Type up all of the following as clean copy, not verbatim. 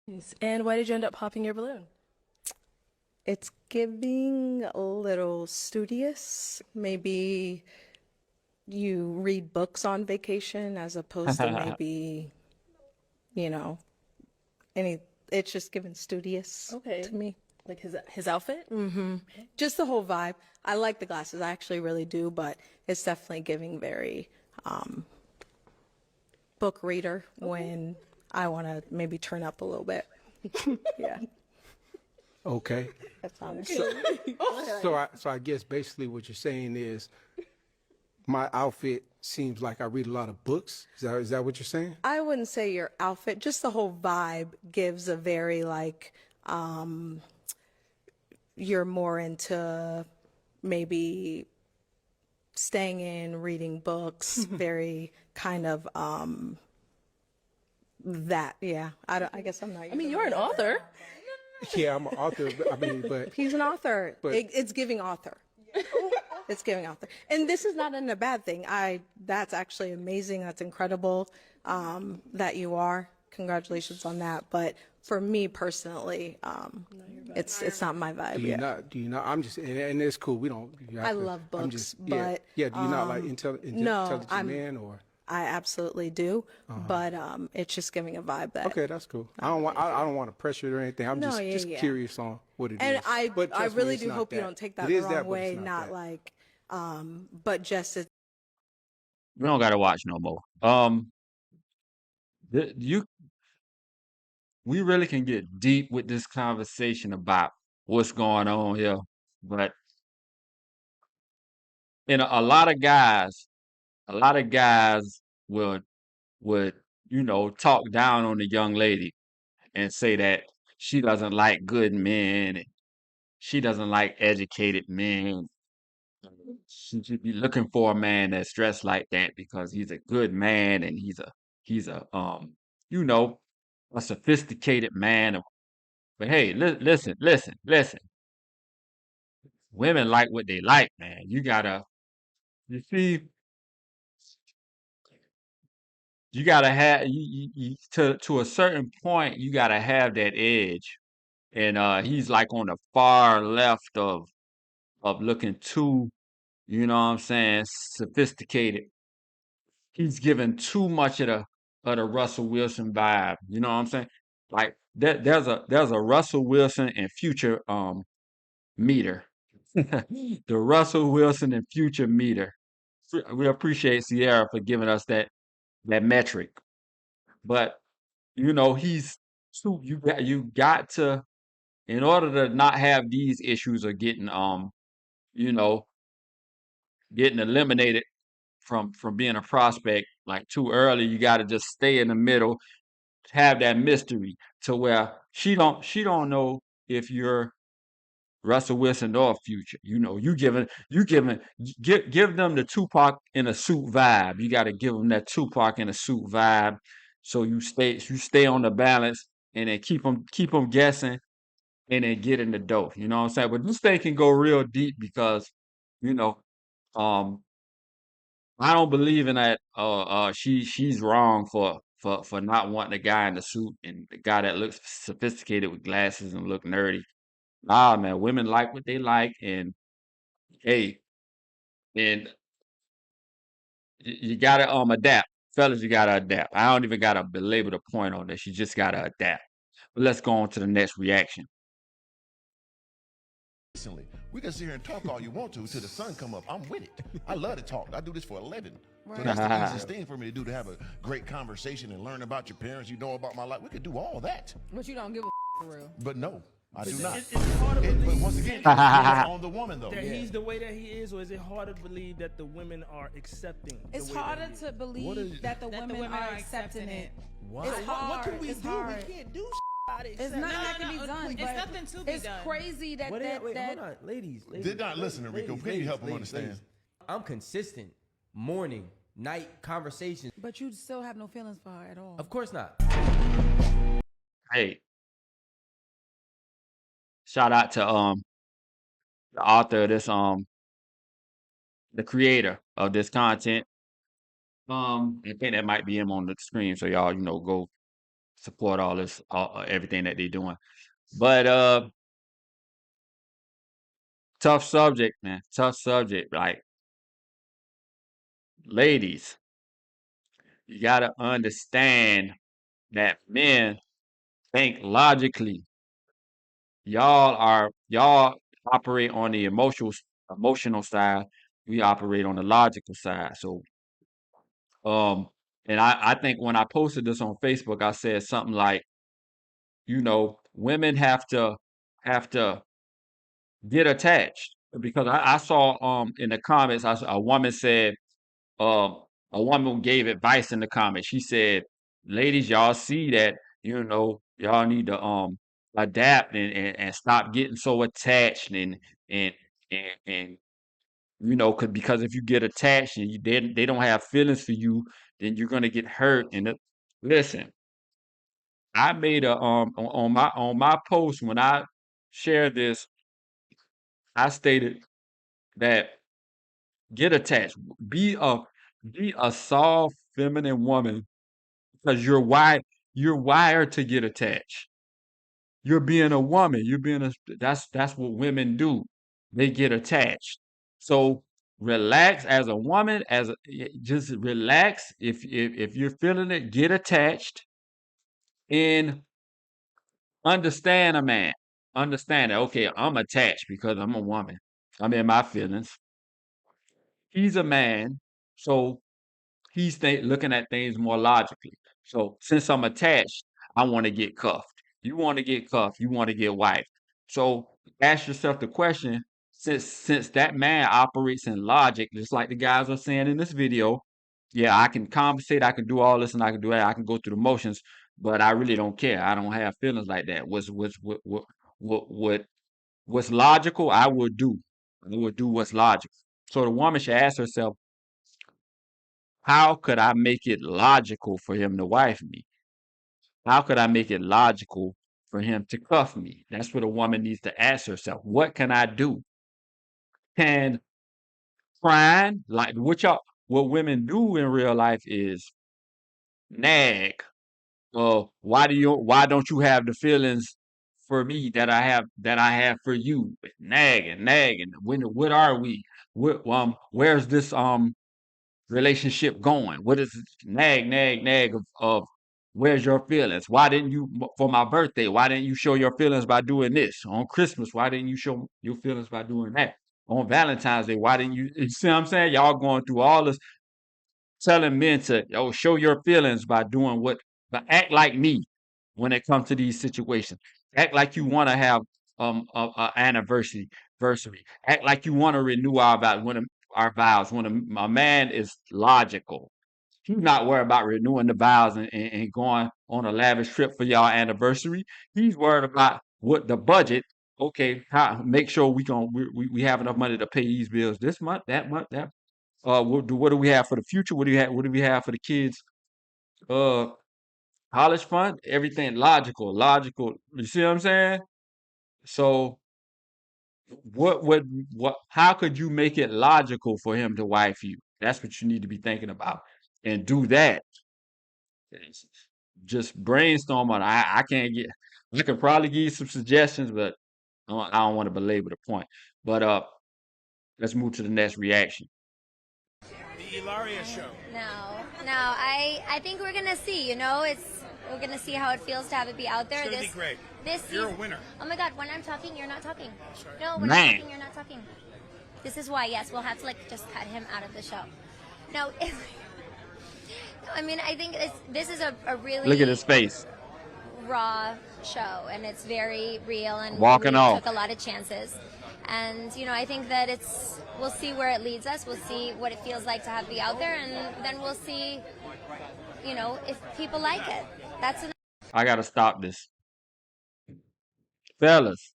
Nice. And why did you end up popping your balloon? It's giving a little studious. Maybe you read books on vacation as opposed to maybe, you know, any, it's just giving studious Okay. to me. Like his outfit? Just the whole vibe. I like the glasses. I actually really do, but it's definitely giving very book reader when I want to maybe turn up a little bit. Yeah, Okay. that's honest. So I guess basically what you're saying is my outfit seems like I read a lot of books. Is that what you're saying? I wouldn't say your outfit, just the whole vibe gives a very like you're more into maybe staying in, reading books, very kind of that. Yeah, I guess I'm not. I mean, you're an author. Yeah, I'm an author. I mean, but He's an author. but It's giving author. It's giving author. And this is not in a bad thing. That's actually amazing. That's incredible that you are. Congratulations on that. But for me personally, it's not my vibe. do you Yeah. not? Do you not? I'm just and it's cool. We don't. You have I to, love I'm books, just yeah but yeah. Do you not like no, intelligent man or? I absolutely do. But it's just giving a vibe that. Okay, that's cool. I don't want to pressure it or anything. I'm No, just yeah, just yeah. curious on what it is. And But I trust me, really it's do not hope you that. don't take that It the is wrong that, but it's way. not Not that. like, but just it's We don't gotta watch no more. You we really can get deep with this conversation about what's going on here, but a lot of guys, would would talk down on the young lady and say that she doesn't like good men and she doesn't like educated men. She should be looking for a man that's dressed like that because he's a good man and he's a you know a sophisticated man. But hey, listen. Women like what they like, man. You see, you gotta have to a certain point. You gotta have that edge, and he's like on the far left of looking too, you know what I'm saying, sophisticated. He's giving too much of the Russell Wilson vibe. You know what I'm saying? Like there's a Russell Wilson and Future meter. The Russell Wilson and Future meter. We appreciate Sierra for giving us that metric. But he's too you got to, in order to not have these issues of you know getting eliminated from being a prospect like too early, you got to just stay in the middle, have that mystery to where she don't know if you're Russell Wilson or Future. Give them the Tupac in a suit vibe. You got to give them that Tupac in a suit vibe, so you stay on the balance, and then keep them guessing, and then get in the dough. You know what I'm saying? But this thing can go real deep because you know um I don't believe in that. She's wrong for not wanting a guy in the suit and the guy that looks sophisticated with glasses and look nerdy. Nah, man, women like what they like, and hey, and you gotta adapt, fellas. You gotta adapt. I don't even gotta belabor the point on this. You just gotta adapt. But let's go on to the next reaction. Recently, we can sit here and talk all you want to till the sun come up. I'm with it. I love to talk. I do this for a living. So that's the easiest thing for me to do, to have a great conversation and learn about your parents. You know about my life. We could do all that. But you don't give a for real. But no, I do not. It's hard to But believe once again, it's on the woman though. that he's the way that he is, or is it hard to believe that the women are accepting? It's the way harder that he is? to believe that the women are accepting it. Why? It's hard. What can we It's do? hard. We can't do about it. It's nothing that can be done. It's but nothing to be it's done. crazy that Wait, hold on, ladies. They're not listening, Rico. Can you help them understand? I'm consistent. Morning, night conversations. But you still have no feelings for her at all. Of course not. Hey, shout out to the author of this, the creator of this content. I think that might be him on the screen, so y'all go support all this, everything that they're doing. But tough subject, man. Tough subject. Like, ladies, you gotta understand that men think logically. Y'all operate on the emotional side. We operate on the logical side. So um, and I think when I posted this on Facebook, I said something like, women have to get attached, because I saw in the comments, a woman said, um a woman gave advice in the comments. She said, ladies, y'all see that, y'all need to adapt and stop getting so attached, and and because if you get attached and they don't have feelings for you, then you're gonna get hurt. Listen, I made a on my post, when I shared this, I stated that get attached. Be a soft, feminine woman, because you're wired to get attached. You're being a woman. That's what women do. They get attached. So relax as a woman, just relax. If you're feeling it, get attached and understand a man. Understand that, okay, I'm attached because I'm a woman. I'm in my feelings. He's a man, so looking at things more logically. So since I'm attached, I want to get cuffed. You want to get cuffed. You want to get wiped. So ask yourself the question: since that man operates in logic, just like the guys are saying in this video, yeah, I can compensate, I can do all this, and I can do that. I can go through the motions, but I really don't care. I don't have feelings like that. What's logical, I would do. I would do what's logical. So the woman should ask herself, how could I make it logical for him to wife me? How could I make it logical for him to cuff me? That's what a woman needs to ask herself. What can I do? Can crying, like what women do in real life is nag. Why don't you have the feelings for me that I have for you? Nagging, nagging. What are we? Where's this relationship going? What is nag, nag, nag of where's your feelings? Why didn't you, for my birthday, why didn't you show your feelings by doing this? On Christmas, why didn't you show your feelings by doing that? On Valentine's Day, why didn't you see what I'm saying? Y'all going through all this, telling men to show your feelings by doing what, but act like me when it comes to these situations. Act like you want to have a anniversary. Act like you want to renew our vows. When a man is logical, he's not worried about renewing the vows and going on a lavish trip for y'all anniversary. He's worried about what the budget. Okay, make sure we have enough money to pay these bills this month, that month, that. What do we have for the future? What do we have for the kids? Uh, college fund, everything logical. You see what I'm saying? So how could you make it logical for him to wife you? That's what you need to be thinking about, and do that. It's- Just brainstorm on. I can't get. I could probably give you some suggestions, but I don't want to belabor the point. But let's move to the next reaction. The Ilaria show. No. I think we're gonna see. We're gonna see how it feels to have it be out there. It's gonna be great. This You're a season- winner. Oh my God! When I'm talking, you're not talking. right. No, when Man. I'm talking, you're not talking. This is why. Yes, we'll have to just cut him out of the show. No, I mean I think this is a really Look at his face. raw show, and it's very real, and Walking we off. took a lot of chances. And I think that we'll see where it leads us. We'll see what it feels like to have be out there, and then we'll see, if people like it. That's an I gotta stop this, fellas.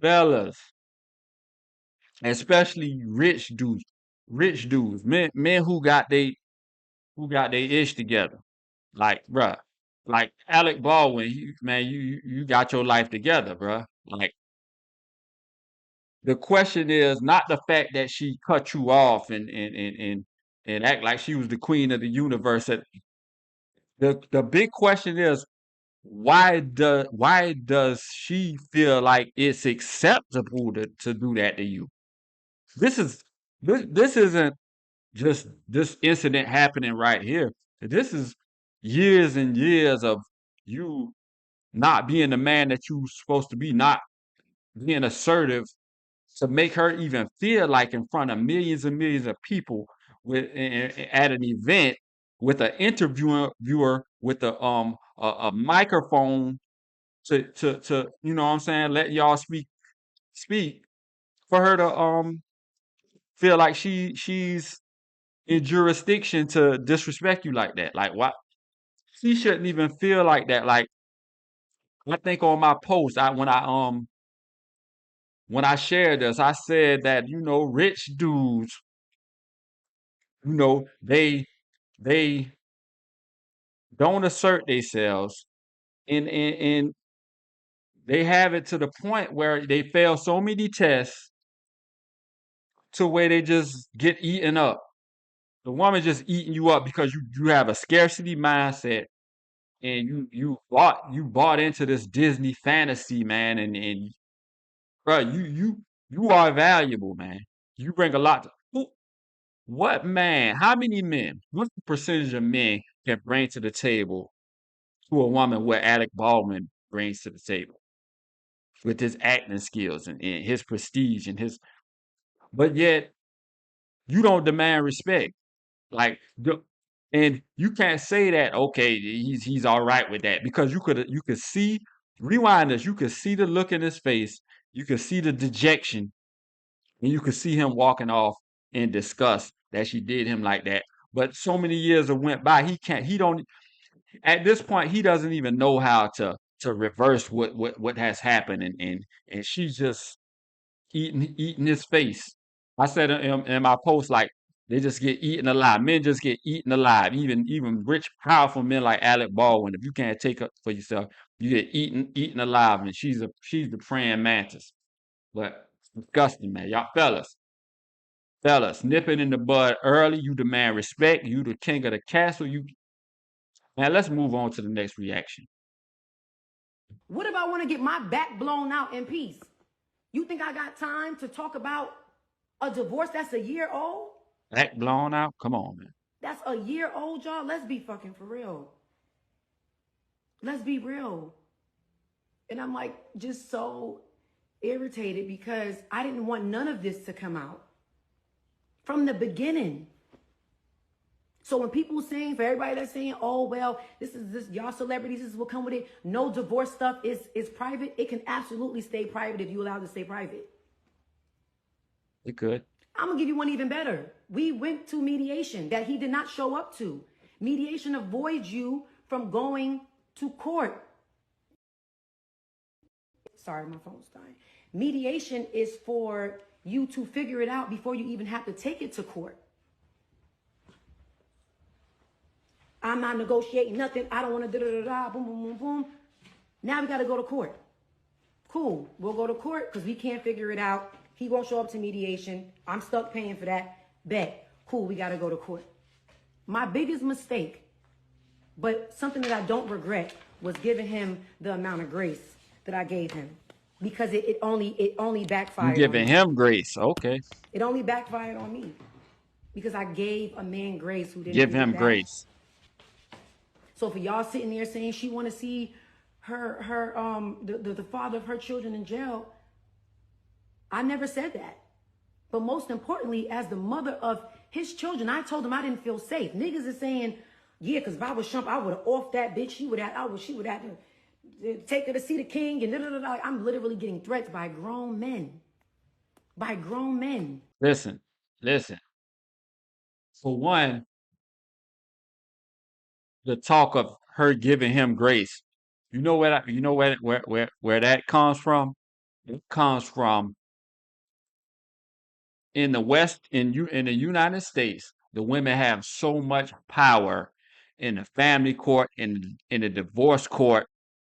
Fellas, especially rich dudes, men who got they ish together. Like, bruh, like Alec Baldwin, man, you got your life together, bruh. Like, the question is not the fact that she cut you off and act like she was the queen of the universe. the big question is why does she feel like it's acceptable to do that to you? This is this isn't just this incident happening right here. This is years and years of you not being the man that you're supposed to be, not being assertive to make her even feel like in front of millions and millions of people at an event with an viewer with a microphone to you know what I'm saying, let y'all speak for her to feel like she's in jurisdiction to disrespect you like that. Like why she shouldn't even feel like that. Like I think on my post, when I shared this, I said that, rich dudes, they don't assert themselves and they have it to the point where they fail so many tests to where they just get eaten up. The woman just eating you up because you have a scarcity mindset and you bought into this Disney fantasy, man, and bro, you are valuable, man. You bring a lot to what man, how many men, what percentage of men can bring to the table to a woman what Alec Baldwin brings to the table with his acting skills and his prestige and but yet you don't demand respect. Like and you can't say that, okay, he's all right with that because you could see, rewind this, you could see the look in his face, you could see the dejection, and you could see him walking off in disgust that she did him like that. But so many years have went by, he don't at this point he doesn't even know how to reverse what has happened and she's just eating his face. I said in my post, like, they just get eaten alive. Men just get eaten alive. Even rich, powerful men like Alec Baldwin. If you can't take up for yourself, you get eaten alive. And she's the praying mantis. But it's disgusting, man. Y'all fellas, nip it in the bud early. You demand respect. You the king of the castle. Man. Let's move on to the next reaction. What if I want to get my back blown out in peace? You think I got time to talk about a divorce that's a year old? Back blown out. Come on, man. That's a year old, y'all. Let's be fucking for real. Let's be real. And I'm like just so irritated because I didn't want none of this to come out from the beginning. So when people saying, for everybody that's saying, oh, well, this y'all celebrities, this is what come with it. No divorce stuff is private. It can absolutely stay private if you allow it to stay private. It could. I'm going to give you one even better. We went to mediation that he did not show up to. Mediation avoids you from going to court. Sorry, my phone's dying. Mediation is for you to figure it out before you even have to take it to court. I'm not negotiating nothing. I don't want to da-da-da-da, boom, boom, boom, boom. Now we got to go to court. Cool. We'll go to court because we can't figure it out. He won't show up to mediation. I'm stuck paying for that. Bet. Cool. We got to go to court. My biggest mistake, but something that I don't regret, was giving him the amount of grace that I gave him because it only backfired. You giving him grace. Okay. It only backfired on me because I gave a man grace who didn't give him that. grace. So for y'all sitting there saying she want to see the father of her children in jail, I never said that. But most importantly, as the mother of his children, I told him I didn't feel safe. Niggas is saying, yeah, because if I was Trump, I would have offed that bitch. She would have to take her to see the king and da-da-da-da. I'm literally getting threats by grown men. By grown men. Listen. For one, the talk of her giving him grace. You know where that comes from? It comes from in the West, in the United States, the women have so much power in the family court, in the divorce court,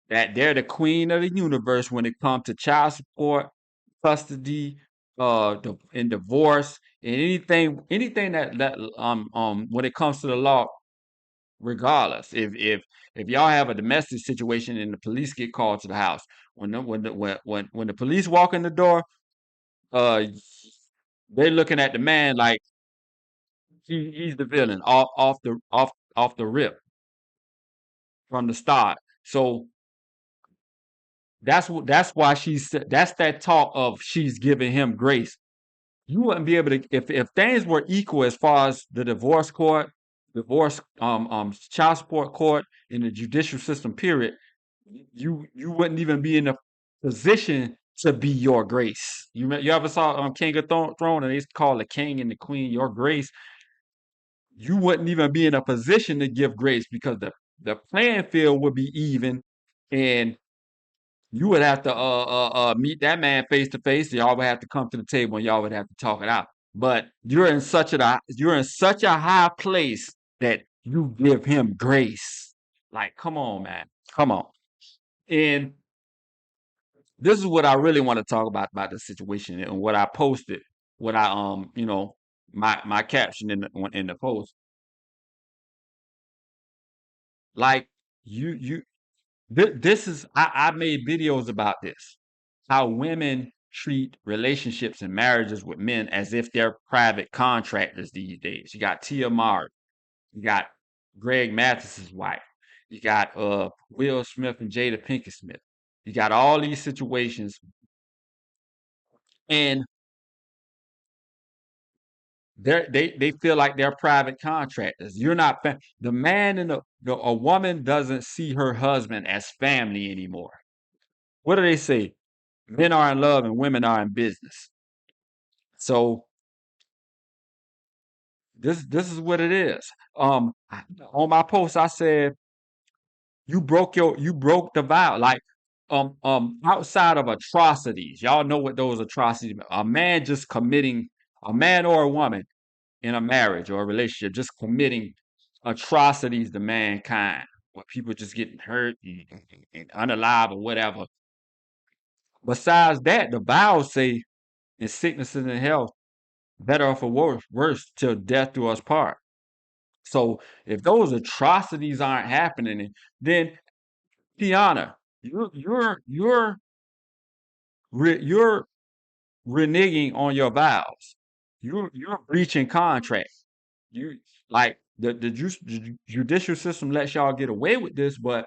that they're the queen of the universe when it comes to child support, custody, in divorce, and anything that when it comes to the law, regardless. If y'all have a domestic situation and the police get called to the house, when the police walk in the door, uh, they're looking at the man like he's the villain off the rip from the start. So that's why that's that talk of she's giving him grace. You wouldn't be able to if things were equal as far as the divorce court, child support court, in the judicial system. Period. You wouldn't even be in a position to be your grace. You ever saw King of Throne and they used to call the king and the queen your grace? You wouldn't even be in a position to give grace because the playing field would be even, and you would have to meet that man face to face. Y'all would have to come to the table and y'all would have to talk it out. But you're in such a high place that you give him grace. Like, come on, man, come on. And this is what I really want to talk about the situation and what I posted, what I my caption in the post. Like you this is I made videos about this. How women treat relationships and marriages with men as if they're private contractors these days. You got Tia Mowry, you got Greg Mathis's wife, you got Will Smith and Jada Pinkett Smith. You got all these situations, and they feel like they're private contractors. You're not the man and a woman doesn't see her husband as family anymore. What do they say? Men are in love and women are in business. So this is what it is. On my post I said you broke the vow. Like outside of atrocities, y'all know what those atrocities. A man or a woman in a marriage or a relationship just committing atrocities to mankind, where people just getting hurt and unalive or whatever. Besides that, the vows say in sickness and in health, better or for worse, till death do us part. So if those atrocities aren't happening, then Teyana, you're you're reneging on your vows. You're breaching contract. You like the judicial system lets y'all get away with this, but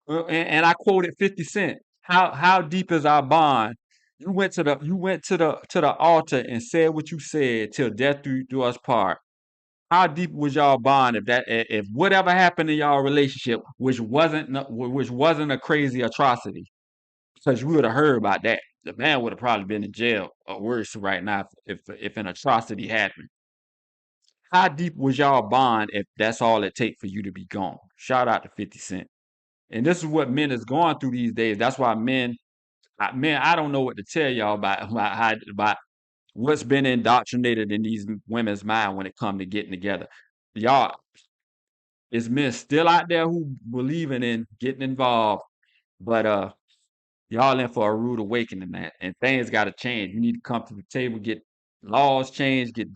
and I quoted 50 Cent. How deep is our bond? You went to the altar and said what you said till death do us part. How deep was y'all bond if whatever happened in y'all relationship, which wasn't a crazy atrocity, because you would have heard about that. The man would have probably been in jail or worse right now if an atrocity happened. How deep was y'all bond if that's all it take for you to be gone? Shout out to 50 Cent. And this is what men is going through these days. That's why men, I don't know what to tell y'all about what's been indoctrinated in these women's mind when it come to getting together. Y'all, is men still out there who believing in getting involved, but y'all in for a rude awakening, man. And things got to change. You need to come to the table, get laws changed, get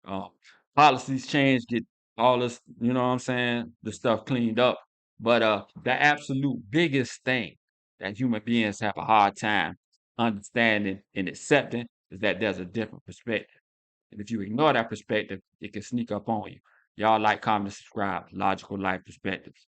uh, policies changed, get all this, you know what I'm saying, the stuff cleaned up. But the absolute biggest thing that human beings have a hard time understanding and accepting is that there's a different perspective. And if you ignore that perspective, it can sneak up on you. Y'all like, comment, subscribe. Logical Life Perspectives.